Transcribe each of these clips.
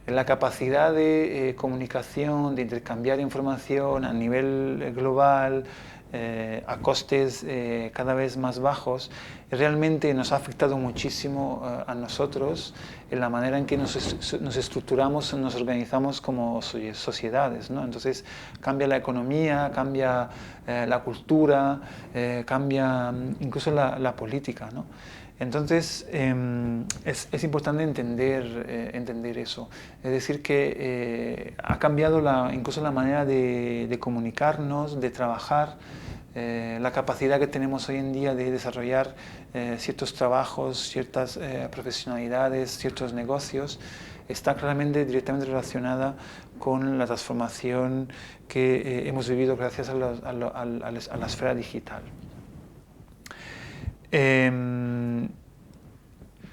la capacidad de comunicación, de intercambiar información a nivel global, a costes cada vez más bajos, realmente nos ha afectado muchísimo a nosotros en la manera en que nos estructuramos, nos organizamos como sociedades, ¿no? Entonces cambia la economía, cambia la cultura, cambia incluso la política, ¿no? Entonces es importante entender eso. Es decir, que ha cambiado incluso la manera de comunicarnos, de trabajar, la capacidad que tenemos hoy en día de desarrollar ciertos trabajos, ciertas profesionalidades, ciertos negocios, está claramente directamente relacionada con la transformación que hemos vivido gracias a la esfera digital.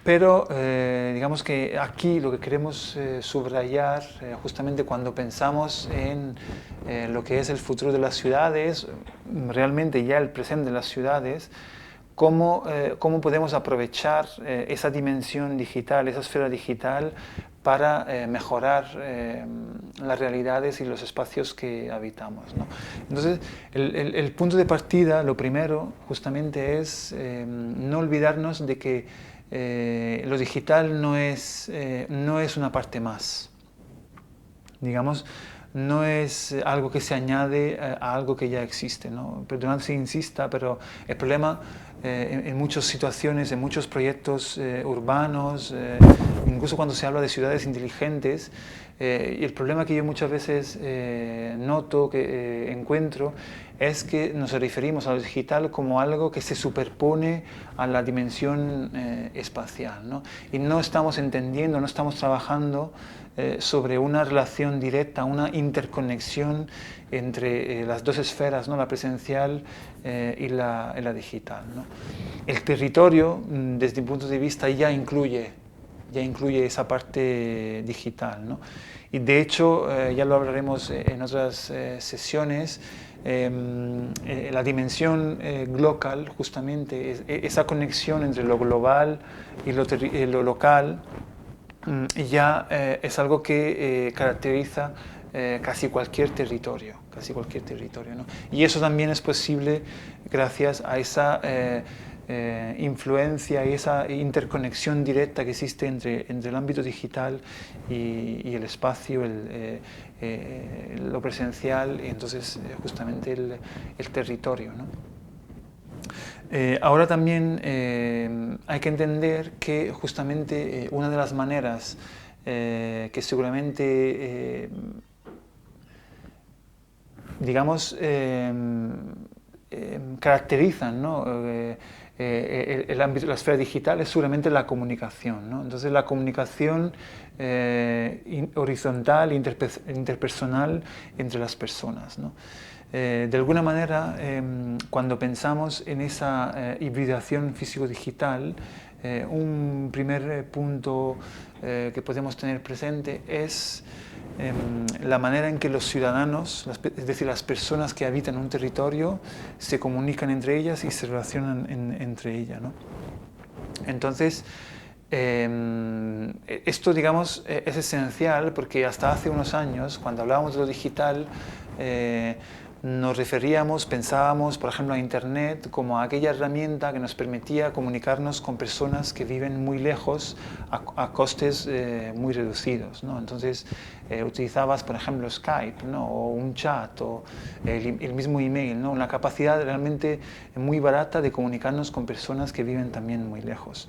Pero digamos que aquí lo que queremos subrayar, justamente cuando pensamos en lo que es el futuro de las ciudades, realmente ya el presente de las ciudades, cómo podemos aprovechar esa dimensión digital, esa esfera digital, para mejorar las realidades y los espacios que habitamos, ¿no? Entonces, el punto de partida, lo primero, justamente es no olvidarnos de que lo digital no es una parte más. Digamos, no es algo que se añade a algo que ya existe, ¿no? Perdonad si insista, pero el problema en muchas situaciones, en muchos proyectos urbanos, incluso cuando se habla de ciudades inteligentes, y el problema que yo muchas veces noto, que encuentro, es que nos referimos a lo digital como algo que se superpone a la dimensión espacial, ¿no? Y no estamos entendiendo, no estamos trabajando sobre una relación directa, una interconexión entre las dos esferas, ¿no? La presencial y la digital, ¿no? El territorio, desde mi punto de vista, ya incluye esa parte digital, ¿no? Y de hecho, ya lo hablaremos en otras sesiones, la dimensión local, justamente, esa conexión entre lo global y lo local, ya es algo que caracteriza casi cualquier territorio, ¿no? Y eso también es posible gracias a esa influencia y esa interconexión directa que existe entre el ámbito digital y el espacio, lo presencial, y entonces justamente el territorio, ¿no? Ahora también hay que entender que justamente una de las maneras que seguramente, digamos, caracterizan, ¿no? El ámbito, la esfera digital es seguramente la comunicación, ¿no? Entonces la comunicación horizontal, interpersonal entre las personas, ¿no? De alguna manera, cuando pensamos en esa hibridación físico-digital, un primer punto que podemos tener presente es la manera en que los ciudadanos, es decir, las personas que habitan un territorio, se comunican entre ellas y se relacionan entre ellas, ¿no? Entonces, esto, digamos, es esencial porque hasta hace unos años, cuando hablábamos de lo digital, nos referíamos, pensábamos, por ejemplo, a Internet como a aquella herramienta que nos permitía comunicarnos con personas que viven muy lejos a costes muy reducidos, ¿no? Entonces, utilizabas, por ejemplo, Skype, ¿no? O un chat, o el mismo email, ¿no? Una capacidad realmente muy barata de comunicarnos con personas que viven también muy lejos.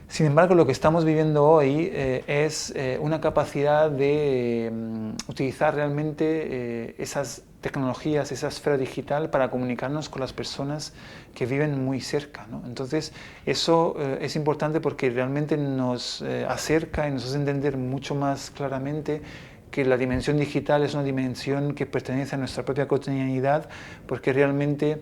Sin embargo, lo que estamos viviendo hoy es una capacidad de utilizar realmente esas tecnologías, esa esfera digital para comunicarnos con las personas que viven muy cerca, ¿no? Entonces, eso es importante porque realmente nos acerca y nos hace entender mucho más claramente que la dimensión digital es una dimensión que pertenece a nuestra propia cotidianidad, porque realmente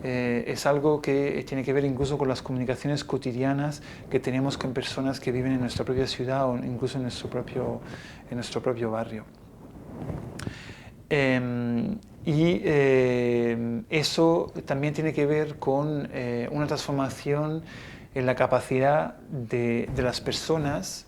es algo que tiene que ver incluso con las comunicaciones cotidianas que tenemos con personas que viven en nuestra propia ciudad o incluso en nuestro propio barrio. Eso también tiene que ver con una transformación en la capacidad de las personas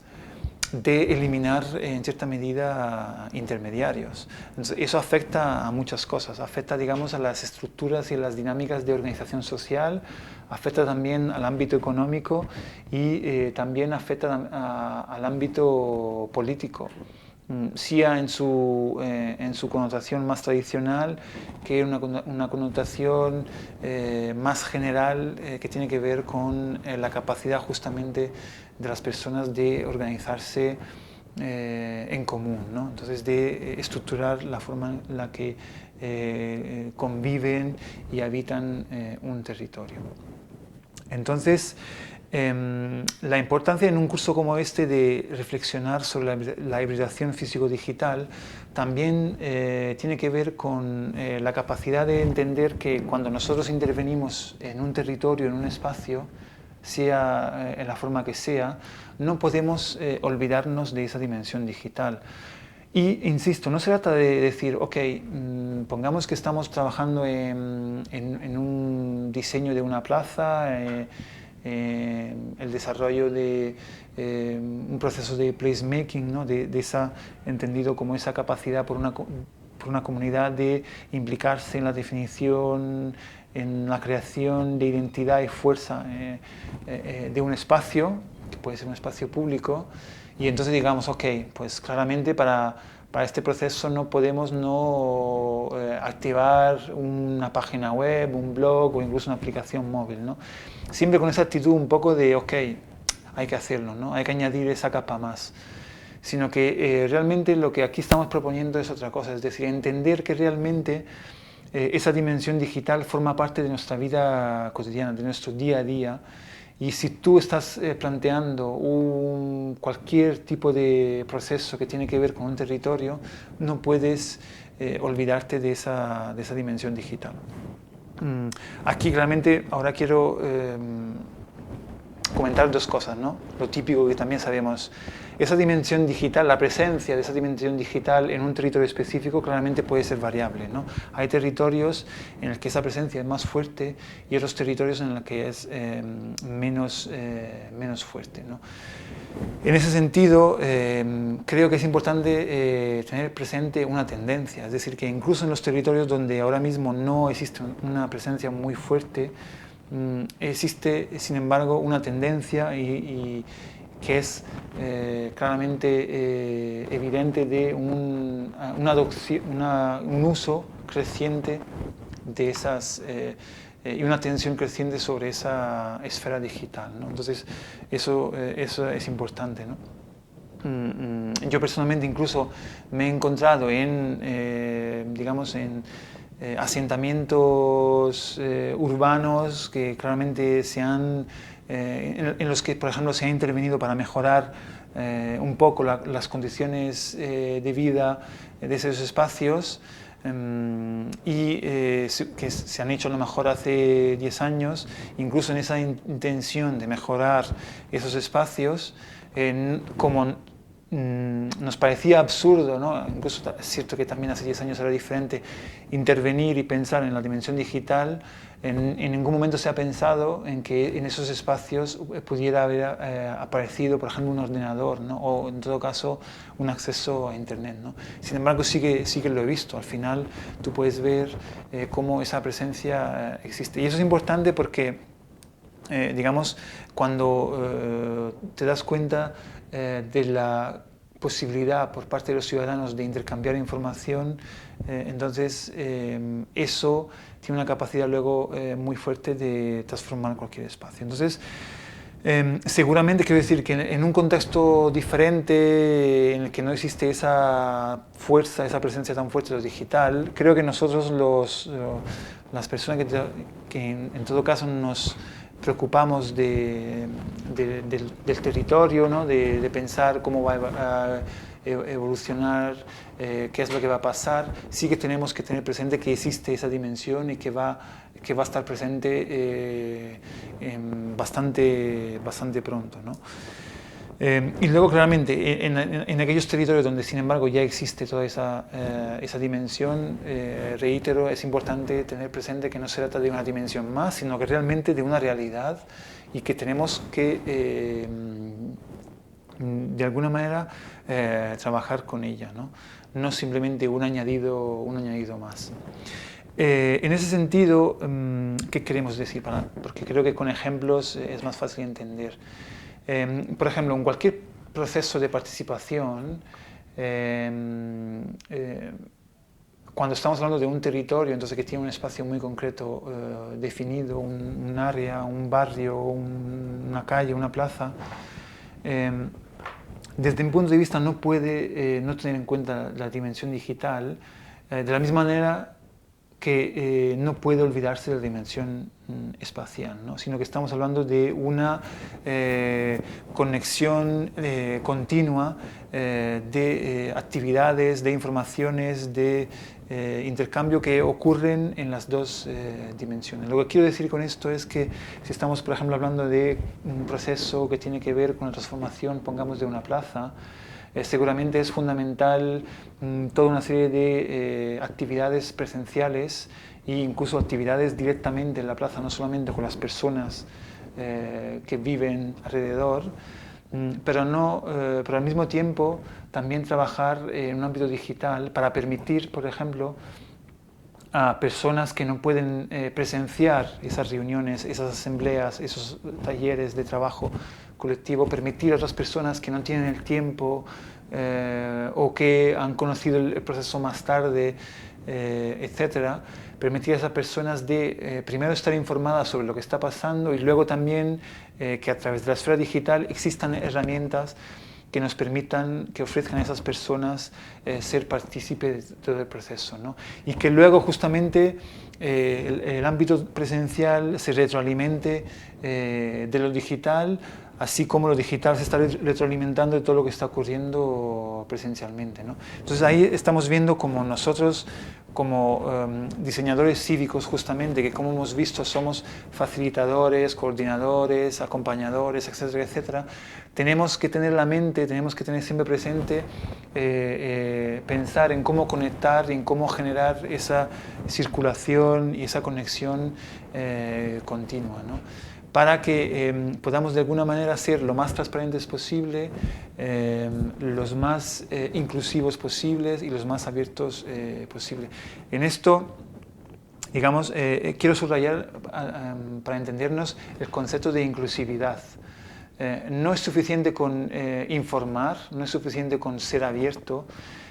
de eliminar en cierta medida intermediarios. Entonces, eso afecta a muchas cosas, afecta, digamos, a las estructuras y a las dinámicas de organización social, afecta también al ámbito económico y también afecta al ámbito político. SIA en su connotación más tradicional, que una connotación más general que tiene que ver con la capacidad justamente de las personas de organizarse en común, ¿no? Entonces de estructurar la forma en la que conviven y habitan un territorio. Entonces, la importancia en un curso como este de reflexionar sobre la hibridación físico-digital también tiene que ver con la capacidad de entender que cuando nosotros intervenimos en un territorio, en un espacio, sea en la forma que sea, no podemos olvidarnos de esa dimensión digital. Y insisto, no se trata de decir, ok, pongamos que estamos trabajando en un diseño de una plaza, el desarrollo de un proceso de placemaking, ¿no? de esa, entendido como esa capacidad por una comunidad de implicarse en la definición, en la creación de identidad y fuerza de un espacio, que puede ser un espacio público, y entonces digamos, ok, pues claramente para este proceso no podemos no activar una página web, un blog o incluso una aplicación móvil, ¿no? Siempre con esa actitud un poco de, ok, hay que hacerlo, ¿no? Hay que añadir esa capa más. Sino que realmente lo que aquí estamos proponiendo es otra cosa, es decir, entender que realmente esa dimensión digital forma parte de nuestra vida cotidiana, de nuestro día a día. Y si tú estás planteando cualquier tipo de proceso que tiene que ver con un territorio, no puedes olvidarte de esa dimensión digital. Aquí claramente ahora quiero comentar dos cosas, ¿no? Lo típico que también sabemos. Esa dimensión digital, la presencia de esa dimensión digital en un territorio específico claramente puede ser variable, ¿no? Hay territorios en los que esa presencia es más fuerte y otros territorios en los que es menos fuerte, ¿no? En ese sentido, creo que es importante tener presente una tendencia, es decir, que incluso en los territorios donde ahora mismo no existe una presencia muy fuerte, existe, sin embargo, una tendencia que es claramente evidente de un uso creciente de esas y una tensión creciente sobre esa esfera digital, ¿no? Entonces, eso es importante, ¿no? Yo personalmente incluso me he encontrado digamos, en asentamientos urbanos que claramente en los que, por ejemplo, se ha intervenido para mejorar un poco las condiciones de vida de esos espacios y que se han hecho a lo mejor hace 10 años, incluso en esa intención de mejorar esos espacios, como nos parecía absurdo, ¿no? Incluso es cierto que también hace 10 años era diferente, intervenir y pensar en la dimensión digital. En ningún momento se ha pensado en que en esos espacios pudiera haber aparecido, por ejemplo, un ordenador, ¿no? O en todo caso un acceso a Internet, ¿no? Sin embargo, sí que lo he visto. Al final tú puedes ver cómo esa presencia existe. Y eso es importante porque, digamos, cuando te das cuenta de la posibilidad por parte de los ciudadanos de intercambiar información, entonces eso tiene una capacidad luego muy fuerte de transformar cualquier espacio. Entonces, seguramente quiero decir que en un contexto diferente, en el que no existe esa fuerza, esa presencia tan fuerte de lo digital, creo que nosotros las personas que en todo caso nos preocupamos del territorio, ¿no? de pensar cómo va a evolucionar, qué es lo que va a pasar, sí que tenemos que tener presente que existe esa dimensión y que va a estar presente bastante pronto, ¿no? Y luego, claramente, en aquellos territorios donde, sin embargo, ya existe toda esa dimensión, reitero, es importante tener presente que no se trata de una dimensión más, sino que realmente de una realidad y que tenemos que de alguna manera trabajar con ella, ¿no? No simplemente un añadido más. En ese sentido, ¿qué queremos decir? Porque creo que con ejemplos es más fácil entender. Por ejemplo, en cualquier proceso de participación, cuando estamos hablando de un territorio, entonces que tiene un espacio muy concreto definido, un área, un barrio, una calle, una plaza, desde mi punto de vista no puede no tener en cuenta la dimensión digital, de la misma manera que no puede olvidarse de la dimensión espacial, ¿no? Sino que estamos hablando de una conexión continua de actividades, de informaciones, de intercambio que ocurren en las dos dimensiones. Lo que quiero decir con esto es que si estamos, por ejemplo, hablando de un proceso que tiene que ver con la transformación, pongamos, de una plaza, seguramente es fundamental toda una serie de actividades presenciales e incluso actividades directamente en la plaza, no solamente con las personas que viven alrededor, pero al mismo tiempo también trabajar en un ámbito digital para permitir, por ejemplo, a personas que no pueden presenciar esas reuniones, esas asambleas, esos talleres de trabajo colectivo, permitir a otras personas que no tienen el tiempo o que han conocido el proceso más tarde, etcétera, permitir a esas personas de primero estar informadas sobre lo que está pasando y luego también que a través de la esfera digital existan herramientas que nos permitan, que ofrezcan a esas personas ser partícipes de todo el proceso, ¿no? Y que luego justamente el ámbito presencial se retroalimente de lo digital, así como lo digital se está retroalimentando de todo lo que está ocurriendo presencialmente, ¿no? Entonces ahí estamos viendo como nosotros, como diseñadores cívicos justamente, que como hemos visto somos facilitadores, coordinadores, acompañadores, etcétera, etcétera, tenemos que tener la mente, tenemos que tener siempre presente pensar en cómo conectar, en cómo generar esa circulación y esa conexión continua, ¿no? Para que podamos de alguna manera ser lo más transparentes posible, los más inclusivos posibles y los más abiertos posible. En esto, digamos, quiero subrayar, para entendernos, el concepto de inclusividad. No es suficiente con informar, no es suficiente con ser abierto,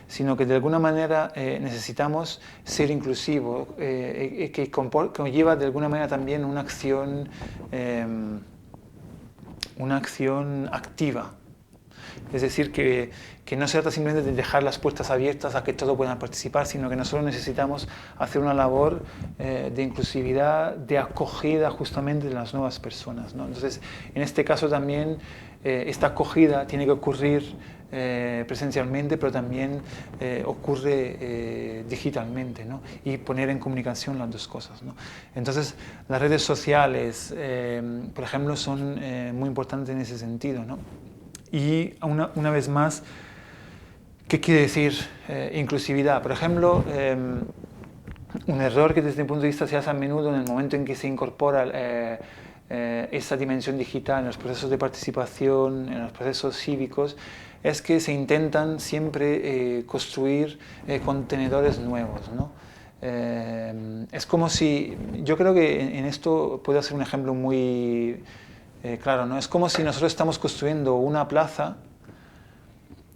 sino que de alguna manera necesitamos ser inclusivos, que conlleva de alguna manera también una acción activa. Es decir, que no se trata simplemente de dejar las puertas abiertas a que todos puedan participar, sino que nosotros necesitamos hacer una labor de inclusividad, de acogida justamente de las nuevas personas, ¿no? Entonces, en este caso también esta acogida tiene que ocurrir presencialmente, pero también ocurre digitalmente, ¿no? Y poner en comunicación las dos cosas, ¿no? Entonces, las redes sociales, por ejemplo, son muy importantes en ese sentido, ¿no? Y una vez más, ¿qué quiere decir inclusividad? Por ejemplo, un error que desde mi punto de vista se hace a menudo en el momento en que se incorpora esa dimensión digital en los procesos de participación, en los procesos cívicos, es que se intentan siempre construir contenedores nuevos, ¿no? Es como si, yo creo que en esto puedo hacer un ejemplo muy claro, ¿no? Es como si nosotros estamos construyendo una plaza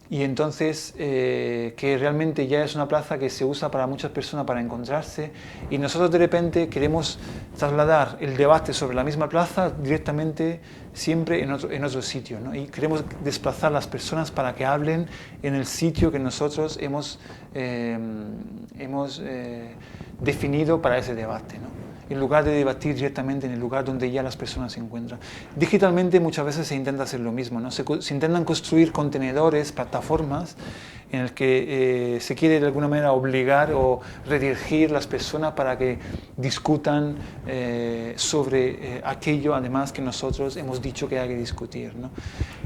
y entonces que realmente ya es una plaza que se usa para muchas personas para encontrarse y nosotros de repente queremos trasladar el debate sobre la misma plaza directamente siempre en otro sitio, ¿no? Y queremos desplazar a las personas para que hablen en el sitio que nosotros hemos definido para ese debate, ¿no? En lugar de debatir directamente en el lugar donde ya las personas se encuentran. Digitalmente muchas veces se intenta hacer lo mismo, ¿no? Se intentan construir contenedores, plataformas, en el que se quiere de alguna manera obligar o redirigir las personas para que discutan sobre aquello, además, que nosotros hemos dicho que hay que discutir, ¿no?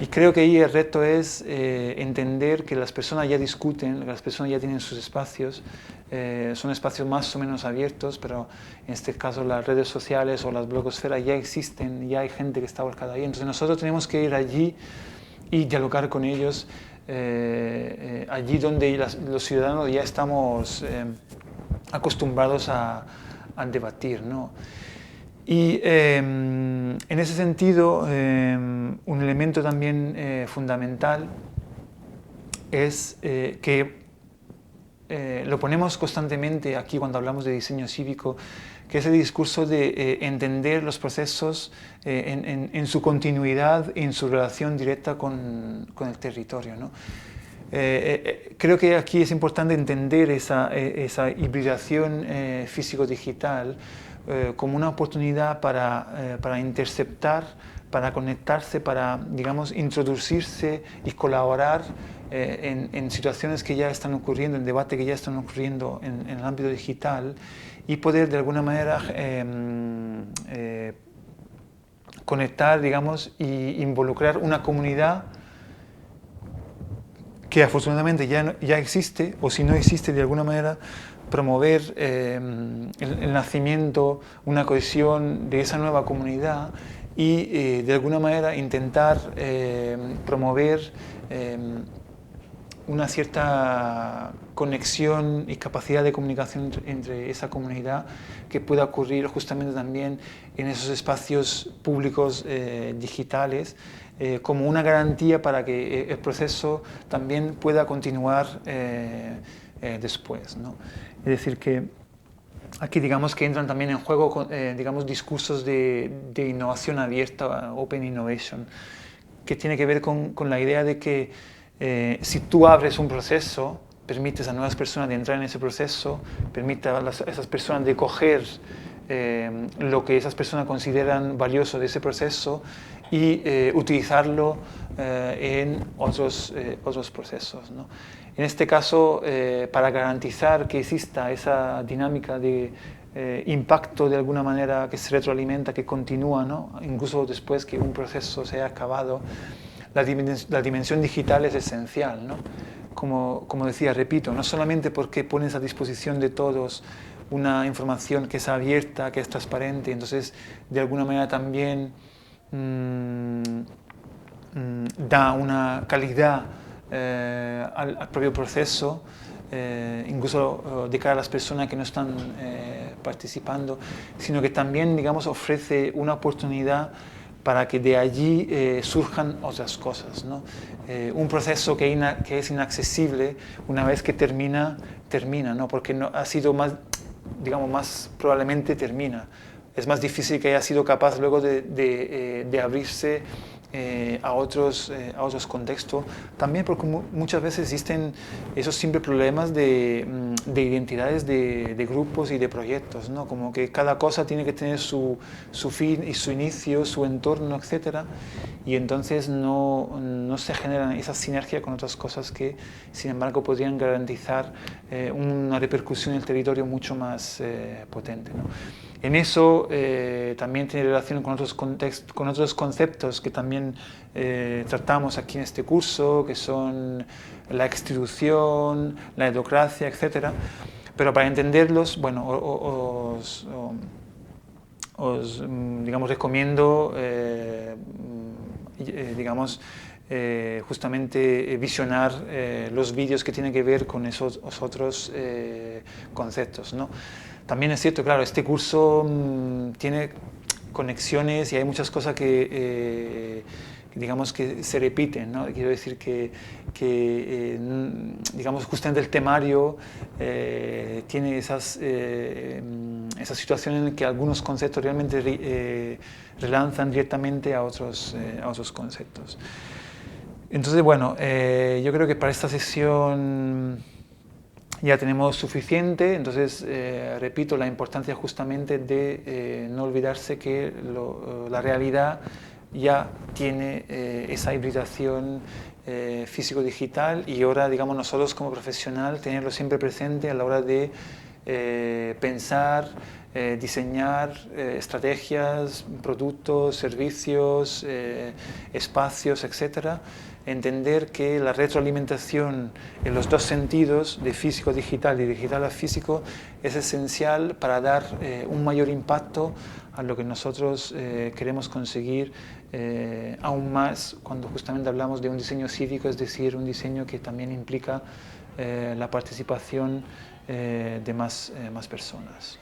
Y creo que ahí el reto es entender que las personas ya discuten, que las personas ya tienen sus espacios, son espacios más o menos abiertos, pero en este caso las redes sociales o las blogosferas ya existen, ya hay gente que está volcada ahí. Entonces nosotros tenemos que ir allí y dialogar con ellos allí donde los ciudadanos ya estamos acostumbrados a debatir, ¿no? Y en ese sentido, un elemento también fundamental es que lo ponemos constantemente aquí cuando hablamos de diseño cívico, que es el discurso de entender los procesos en su continuidad y en su relación directa con el territorio, ¿no? Creo que aquí es importante entender esa hibridación físico-digital como una oportunidad para interceptar, para conectarse, para, digamos, introducirse y colaborar en situaciones que ya están ocurriendo, en debate que ya están ocurriendo en el ámbito digital, y poder de alguna manera conectar, digamos, y involucrar una comunidad que afortunadamente ya existe, o si no existe, de alguna manera promover el nacimiento, una cohesión de esa nueva comunidad y de alguna manera intentar promover una cierta conexión y capacidad de comunicación entre esa comunidad que pueda ocurrir justamente también en esos espacios públicos digitales, como una garantía para que el proceso también pueda continuar después, ¿no? Es decir, que aquí digamos que entran también en juego digamos, discursos de innovación abierta, Open Innovation, que tiene que ver con la idea de que si tú abres un proceso, permites a nuevas personas de entrar en ese proceso, permite a esas personas de coger lo que esas personas consideran valioso de ese proceso y utilizarlo en otros procesos, ¿no? En este caso, para garantizar que exista esa dinámica de impacto de alguna manera que se retroalimenta, que continúa, ¿no? Incluso después que un proceso se haya acabado, la dimensión digital es esencial, ¿no? Como decía, repito, no solamente porque pones a disposición de todos una información que es abierta, que es transparente, entonces de alguna manera también da una calidad al propio proceso, incluso de cara a las personas que no están participando, sino que también, digamos, ofrece una oportunidad para que de allí surjan otras cosas, ¿no? Un proceso que es inaccesible, una vez que termina, ¿no? Porque no, ha sido más, digamos, más probablemente termina. Es más difícil que haya sido capaz luego de abrirse a otros contextos, también porque muchas veces existen esos simples problemas de identidades de grupos y de proyectos, ¿no? Como que cada cosa tiene que tener su fin y su inicio, su entorno, etc. Y entonces no se generan esa sinergia con otras cosas que, sin embargo, podrían garantizar una repercusión en el territorio mucho más potente, ¿no? En eso también tiene relación con otros conceptos que también tratamos aquí en este curso, que son la institución, la edocracia, etc. Pero para entenderlos, bueno, os digamos, recomiendo digamos, justamente visionar los vídeos que tienen que ver con esos otros conceptos, ¿no? También es cierto, claro, este curso tiene conexiones y hay muchas cosas que digamos que se repiten, ¿no? Quiero decir que digamos, justamente el temario tiene esa situación en la que algunos conceptos realmente relanzan directamente a otros conceptos. Entonces, bueno, yo creo que para esta sesión ya tenemos suficiente. Entonces, repito, la importancia justamente de no olvidarse que la realidad ya tiene esa hibridación físico-digital, y ahora, digamos, nosotros como profesional tenerlo siempre presente a la hora de pensar, diseñar estrategias, productos, servicios, espacios, etcétera, entender que la retroalimentación en los dos sentidos, de físico a digital y digital a físico, es esencial para dar un mayor impacto a lo que nosotros queremos conseguir aún más cuando justamente hablamos de un diseño cívico, es decir, un diseño que también implica la participación de más personas.